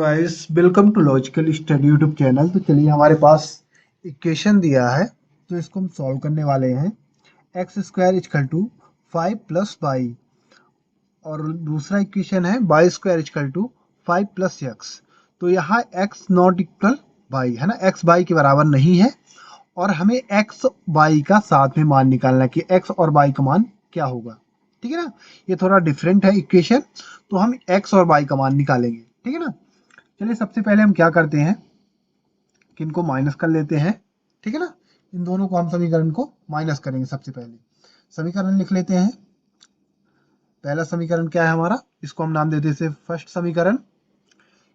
Guys, welcome to logical study YouTube channel. तो चलिए, हमारे पास इक्वेशन दिया है तो इसको हम सॉल्व करने वाले हैं। X square equal to 5 + y और दूसरा इक्वेशन है y square equal to 5 + x। तो यहाँ x नॉट इक्वल वाई है ना, x वाई के बराबर नहीं है और हमें x y का साथ में मान निकालना है कि x और y का मान क्या होगा। ठीक है ना, ये थोड़ा डिफरेंट है इक्वेशन, तो हम x और y का मान निकालेंगे। ठीक है ना, चलिए सबसे पहले हम क्या करते हैं कि इनको माइनस कर लेते हैं। ठीक है ना, इन दोनों को हम समीकरण को माइनस करेंगे। सबसे पहले समीकरण लिख लेते हैं। पहला समीकरण क्या है हमारा, इसको हम नाम देते हैं फर्स्ट समीकरण।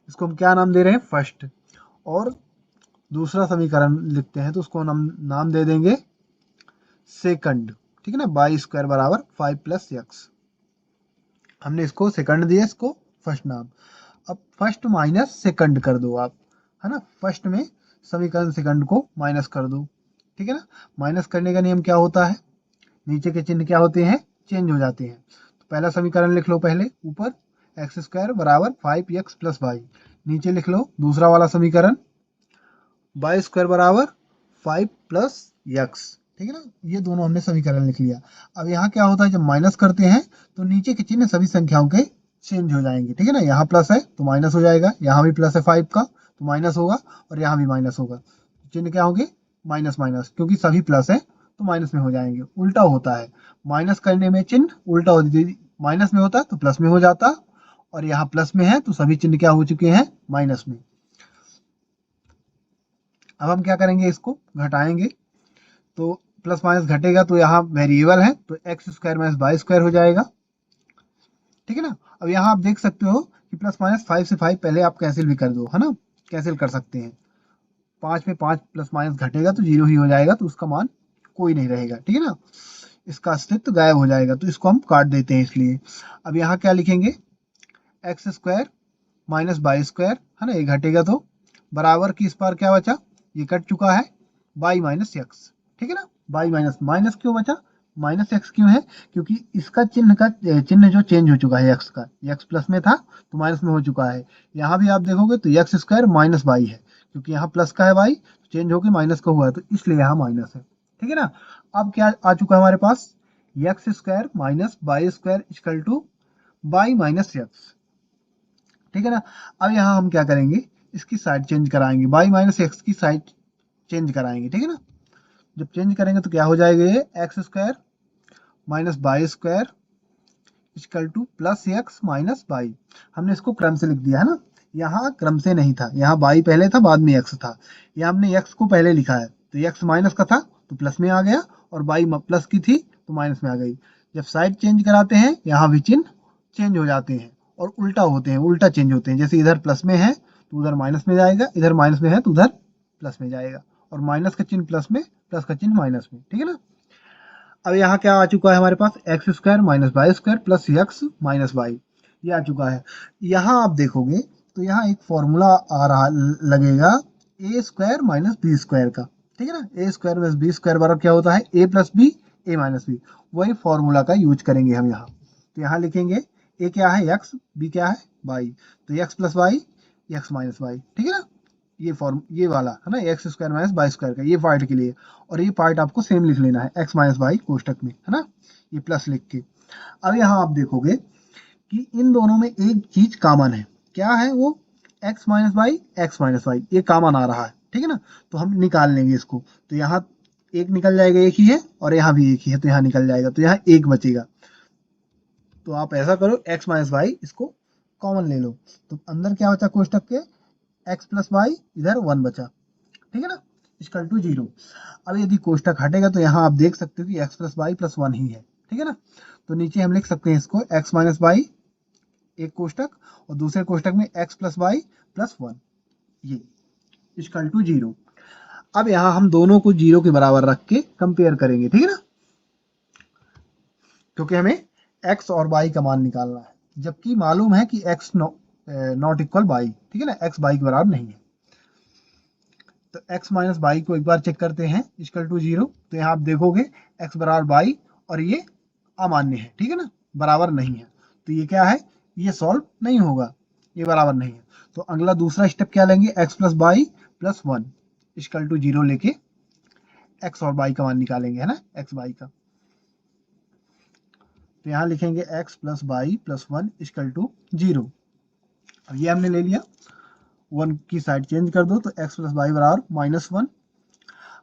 इसको हम क्या नाम दे रहे हैं, फर्स्ट। और दूसरा समीकरण लिखते हैं तो उसको हम नाम दे देंगे सेकंड। ठीक है ना, वाई स्क्वायर बराबर 5 + x। हमने इसको सेकंड दिया, इसको फर्स्ट नाम। अब फर्स्ट माइनस सेकंड कर दो आप, है ना। फर्स्ट में समीकरण सेकंड को माइनस कर दो। ठीक है ना, माइनस करने का नियम क्या होता है, नीचे के चिन्ह क्या होते हैं, चेंज हो जाते हैं। तो पहला समीकरण लिख लो पहले, ऊपर एक्स स्क्वायर बराबर 5x + y। नीचे लिख लो दूसरा वाला समीकरण, वाई स्क्वायर बराबर 5 + x। ठीक है ना, ये दोनों हमने समीकरण लिख लिया। अब यहाँ क्या होता है, जब माइनस करते हैं तो नीचे के चिन्ह सभी संख्याओं के चेंज हो जाएंगे। ठीक है ना, यहाँ प्लस है तो माइनस हो जाएगा, यहाँ भी प्लस है 5 का तो माइनस होगा, और यहाँ भी माइनस होगा। चिन्ह क्या होंगे, माइनस माइनस, क्योंकि सभी प्लस है तो माइनस में हो जाएंगे। उल्टा होता है, माइनस करने में चिन्ह उल्टा हो जाती, माइनस में होता तो प्लस में हो जाता, और यहाँ प्लस में है तो सभी चिन्ह क्या हो चुके हैं, माइनस में। अब हम क्या करेंगे, इसको घटाएंगे। तो प्लस माइनस घटेगा तो यहाँ वेरिएबल है तो x square minus y square हो जाएगा। ठीक है ना, अब यहाँ आप देख सकते हो कि प्लस माइनस 5 से 5 पहले आप कैंसिल भी कर दो, है ना, कैंसिल कर सकते हैं। 5 में 5 प्लस माइनस घटेगा तो 0 ही हो जाएगा, तो उसका मान कोई नहीं रहेगा। ठीक है ना, इसका अस्तित्व गायब हो जाएगा, तो इसको हम काट देते हैं इसलिए। अब यहाँ क्या लिखेंगे, x square minus y square, है ना, ये घटेगा तो बराबर की इस पार क्या बचा, ये कट चुका है, वाई माइनस एक्स। ठीक है ना, वाई माइनस माइनस क्यों बचा, माइनस एक्स क्यों है, क्योंकि इसका चिन्ह जो चेंज हो चुका है, एक्स का, एक्स प्लस में था तो माइनस में हो चुका है। यहाँ भी आप देखोगे तो एक्स स्क्वायर माइनस वाई है, क्योंकि यहाँ प्लस का है वाई, चेंज होकर माइनस का हुआ है, तो इसलिए यहाँ माइनस है। ठीक है ना, अब क्या आ चुका है हमारे पास, x square minus y square equal to y minus x. ठीक है ना, अब यहाँ हम क्या करेंगे, इसकी साइड चेंज कराएंगे, वाई माइनस एक्स की साइड चेंज कराएंगे। ठीक है ना, जब चेंज करेंगे तो क्या हो जाएगा, ये x square minus y square equal to plus x minus y. हमने इसको क्रम से लिख दिया, है ना, यहाँ क्रम से नहीं था, यहाँ वाई पहले था बाद में एक्स था। यहाँ हमने एक्स को पहले लिखा है तो एक्स माइनस का था तो प्लस में आ गया, और वाई प्लस की थी तो माइनस में आ गई। जब साइड चेंज कराते हैं यहाँ भी चिन्ह चेंज हो जाते हैं और उल्टा होते हैं, उल्टा चेंज होते हैं। जैसे इधर प्लस में है तो उधर माइनस में जाएगा, इधर माइनस में है तो उधर प्लस में जाएगा, और माइनस का चिन्ह प्लस में, प्लस का चिन्ह माइनस में। ठीक है ना, अब यहाँ क्या आ चुका है हमारे पास, x square minus y square plus x minus y, ये आ चुका है। यहाँ आप देखोगे तो यहाँ एक फॉर्मूला आ रहा लगेगा, ए स्क्वायर माइनस बी स्क्वायर का। ठीक है ना, ए स्क्वायर माइनस बी स्क्वायर बराबर क्या होता है, ए प्लस बी, ए माइनस बी। वही फॉर्मूला का यूज करेंगे हम यहाँ। तो यहाँ लिखेंगे ए क्या है एक्स, बी क्या है वाई, तो x plus y, x minus y. ठीक है ना, ये वाला है ना, x square minus y square का, ये पार्ट के लिए। और ये पार्ट आपको सेम लिख लेना है, एक्स माइनस वाई कोष्टक में, है ना, ये प्लस लिख के। अब यहाँ आप देखोगे कि इन दोनों में एक चीज कॉमन है, क्या है वो, x minus y, x minus y, ये कॉमन आ रहा है। ठीक है ना, तो हम निकाल लेंगे इसको, तो यहाँ एक निकल जाएगा, एक ही है, और यहाँ भी एक ही है तो यहाँ निकल जाएगा, तो यहाँ एक बचेगा। तो आप ऐसा करो, एक्स माइनस वाई इसको कॉमन ले लो, तो अंदर क्या बचा कोष्टक के, एक्स प्लस वाई, इधर 1 बचा। ठीक है ना, इक्वल टू 0। अब यदि कोष्टक हटेगा तो यहाँ आप देख सकते हो कि एक्स प्लस वाई प्लस 1 ही है। ठीक है ना, तो नीचे हम लिख सकते हैं इसको, एक्स माइनस वाई एक कोष्टक, और दूसरे कोष्टक में एक्स प्लस वाई प्लस 1, ये इक्वल टू 0। अब यहाँ हम दोनों को 0 के बराबर रख के कंपेयर करेंगे। ठीक है ना, क्योंकि हमें एक्स और वाई का मान निकालना है, जबकि मालूम है कि एक्स नॉट इक्वल वाई। ठीक है ना, एक्स वाई के बराबर नहीं है। तो x माइनस वाई को एक बार चेक करते हैं, इक्वल टू 0। तो यहाँ आप देखोगे x बराबर वाई, और ये अमान्य है। ठीक है ना, बराबर नहीं है, तो ये क्या है, ये सॉल्व नहीं होगा। ये बराबर नहीं है। तो अगला दूसरा स्टेप क्या लेंगे, x plus y plus 1 equal to 0 लेके x और y का मान निकालेंगे, है ना, x y का। तो यहाँ लिखेंगे x plus y plus 1 equal to 0। अब ये हमने ले लिया, 1 की साइड चेंज कर दो तो x प्लस बाई बराबर -1।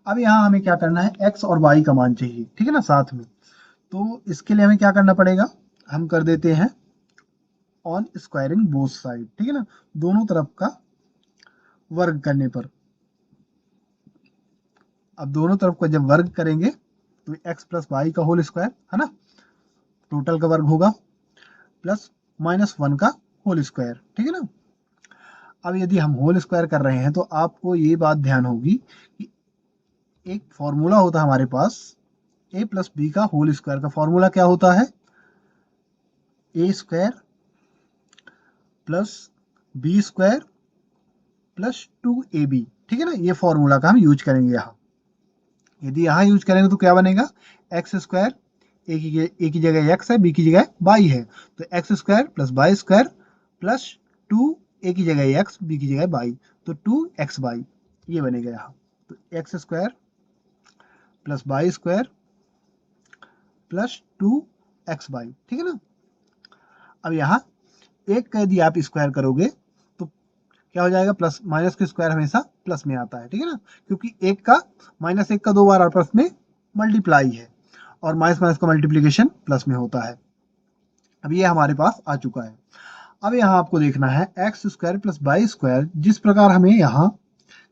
अब यहाँ हमें क्या करना है, x और y का मान चाहिए, ठीक है ना, साथ में। तो इसके लिए हमें क्या करना पड़ेगा, हम कर देते हैं ऑन स्क्वायरिंग बोथ साइड, ठीक है ना, दोनों तरफ का वर्ग करने पर। अब दोनों तरफ का जब वर्ग करेंगे तो x प्लस वाई का होल स्क्वायर, है ना, टोटल का वर्ग होगा, प्लस -1 का होल स्क्वायर, ठीक है ना। अब यदि हम होल स्क्वायर कर रहे हैं तो आपको ये बात ध्यान होगी कि एक फॉर्मूला होता है हमारे पास, a प्लस बी का होल स्क्वायर का फॉर्मूला क्या होता है, a square plus b square plus 2ab, ठीक है ना। ये फॉर्मूला का हम यूज करेंगे यहाँ। यदि यहाँ यूज करेंगे तो क्या बनेगा, एक्स स्क्वायर, ए की जगह x है, बी की जगह y है, तो x square plus y square plus 2, a की जगह x, बी की जगह y, तो 2xy, ये बनेगा यहाँ। तो x square plus y square plus 2xy, ठीक है ना। अब यहाँ एक का यदि आप स्क्वायर करोगे तो क्या हो जाएगा, प्लस माइनस का स्क्वायर हमेशा प्लस में आता है, ठीक है ना, क्योंकि एक का -1 का 2 बार आपस में मल्टीप्लाई है और माइनस माइनस का मल्टीप्लीकेशन प्लस में होता है। अब ये हमारे पास आ चुका है। अब यहाँ आपको देखना है x square plus y square, जिस प्रकार हमें यहाँ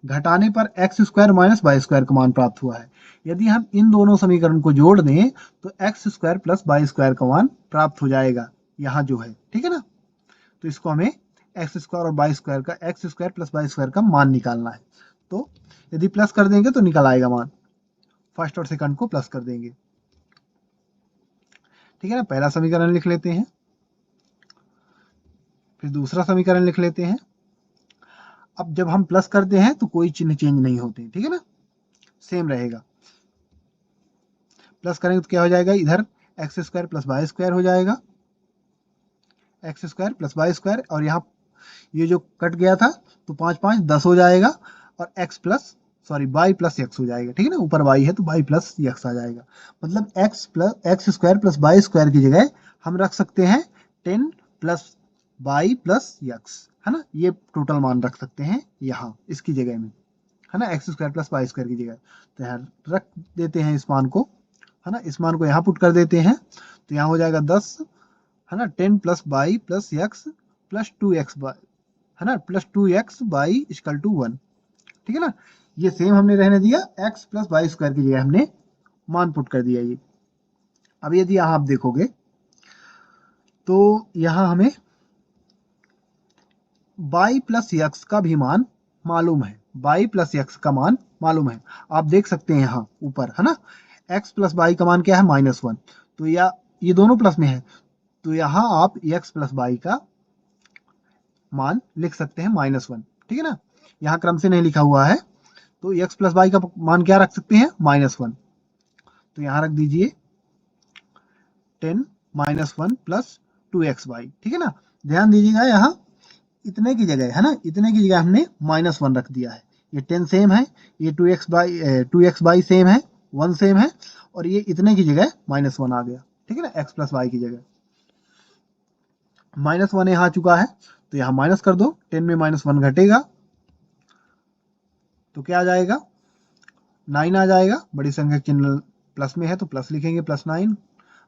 घटाने पर x square minus y square का मान प्राप्त हुआ है, यदि हम इन दोनों समीकरण को जोड़ दें तो x square plus y square का मान प्राप्त हो जाएगा, यहाँ जो है, ठीक है ना। तो इसको हमें एक्स स्क्वायर और वाई स्क्वायर का, x square plus y square का मान निकालना है। तो यदि प्लस कर देंगे तो निकल आएगा मान, फर्स्ट और सेकंड को प्लस कर देंगे, ठीक है ना। पहला समीकरण लिख लेते हैं, फिर दूसरा समीकरण लिख लेते हैं। अब जब हम प्लस करते हैं तो कोई चिन्ह चेंज नहीं होते, ठीक है ना, सेम रहेगा। प्लस करेंगे तो क्या हो जाएगा, इधर x square plus y square हो जाएगा, x square plus y square, और यहाँ ये जो कट गया था तो 5 5 10 हो जाएगा, और x plus y plus x हो जाएगा, ठीक है ना, ऊपर वाई है तो वाई प्लस एक्स आ जाएगा। मतलब x square plus y square की जगह हम रख सकते हैं 10 प्लस वाई प्लस एक्स, है ना, ये टोटल मान रख सकते हैं यहाँ इसकी जगह में, है ना, x square plus y square की जगह। तो यहाँ रख देते हैं इस मान को, है ना, इस मान को यहाँ पुट कर देते हैं, तो यहाँ हो जाएगा 10, है ना, 10 plus y plus x plus 2x y, है ना, plus 2x Y equal to 1, ठीक है ना। ये सेम हमने रहने दिया, x प्लस वाई स्क्वायर की जगह हमने मान पुट कर दिया ये। अब यदि यहाँ आप देखोगे तो यहाँ हमें y प्लस एक्स का भी मान मालूम है, y प्लस एक्स का मान मालूम है, आप देख सकते हैं यहाँ ऊपर, है ना, x प्लस वाई का मान क्या है, -1, तो या ये दोनों प्लस में है, तो यहाँ आप x प्लस वाई का मान लिख सकते हैं -1, ठीक है ना। यहाँ क्रम से नहीं लिखा हुआ है, तो x प्लस वाई का मान क्या रख सकते हैं, -1, तो यहाँ रख दीजिए 10 -1 प्लस 2xy, ठीक है ना। ध्यान दीजिएगा यहाँ इतने की जगह, है ना, इतने की जगह हमने -1 रख दिया है, ये 10 सेम है, ये 2x सेम है, 1 सेम है, और ये इतने की जगह -1 आ गया, ठीक है ना, x प्लस वाई की जगह -1 यहाँ आ चुका है, तो यहाँ माइनस कर दो, 10 में -1 घटेगा तो क्या आ जाएगा, 9 आ जाएगा, बड़ी संख्या चिन्ह प्लस में है तो प्लस लिखेंगे, +9,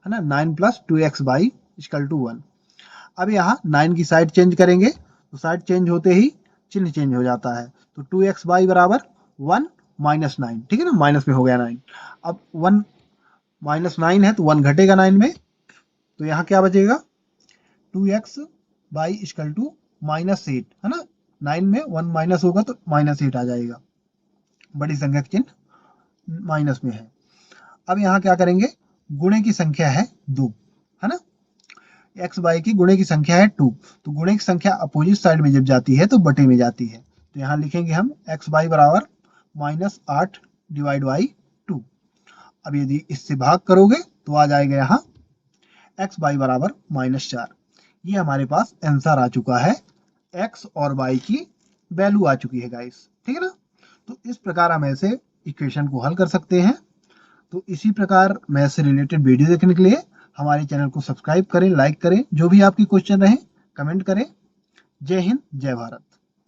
है ना, 9 प्लस 2xy इक्वल टू 1। अब यहाँ 9 की साइड चेंज करेंगे तो साइड चेंज होते ही चिन्ह चेंज हो जाता है, तो 2xy बराबर 1 -9, ठीक है ना, माइनस में हो गया 9। अब 1 -9 है तो 1 घटेगा 9 में, तो यहाँ क्या बचेगा, 2xy इक्वल टू -8, है ना, 9 में 1 माइनस होगा तो -8 आ जाएगा, बड़ी संख्या का चिन्ह माइनस में है। अब यहाँ क्या करेंगे, गुणे की संख्या है 2, है ना, एक्स वाई की गुणे की संख्या है 2, तो गुणे की संख्या अपोजिट साइड में जब जाती है तो बटे में जाती है, तो यहाँ लिखेंगे हम एक्स वाई बराबर -8 डिवाइड बाई 2। अब यदि इससे भाग करोगे तो आ जाएगा यहाँ एक्स वाई बराबर -4। ये हमारे पास आंसर आ चुका है x और y की वैल्यू आ चुकी है गाइस, ठीक है ना। तो इस प्रकार हम ऐसे इक्वेशन को हल कर सकते हैं। तो इसी प्रकार मैथ से रिलेटेड वीडियो देखने के लिए हमारे चैनल को सब्सक्राइब करें, लाइक करें, जो भी आपकी क्वेश्चन रहे कमेंट करें। जय हिंद, जय भारत।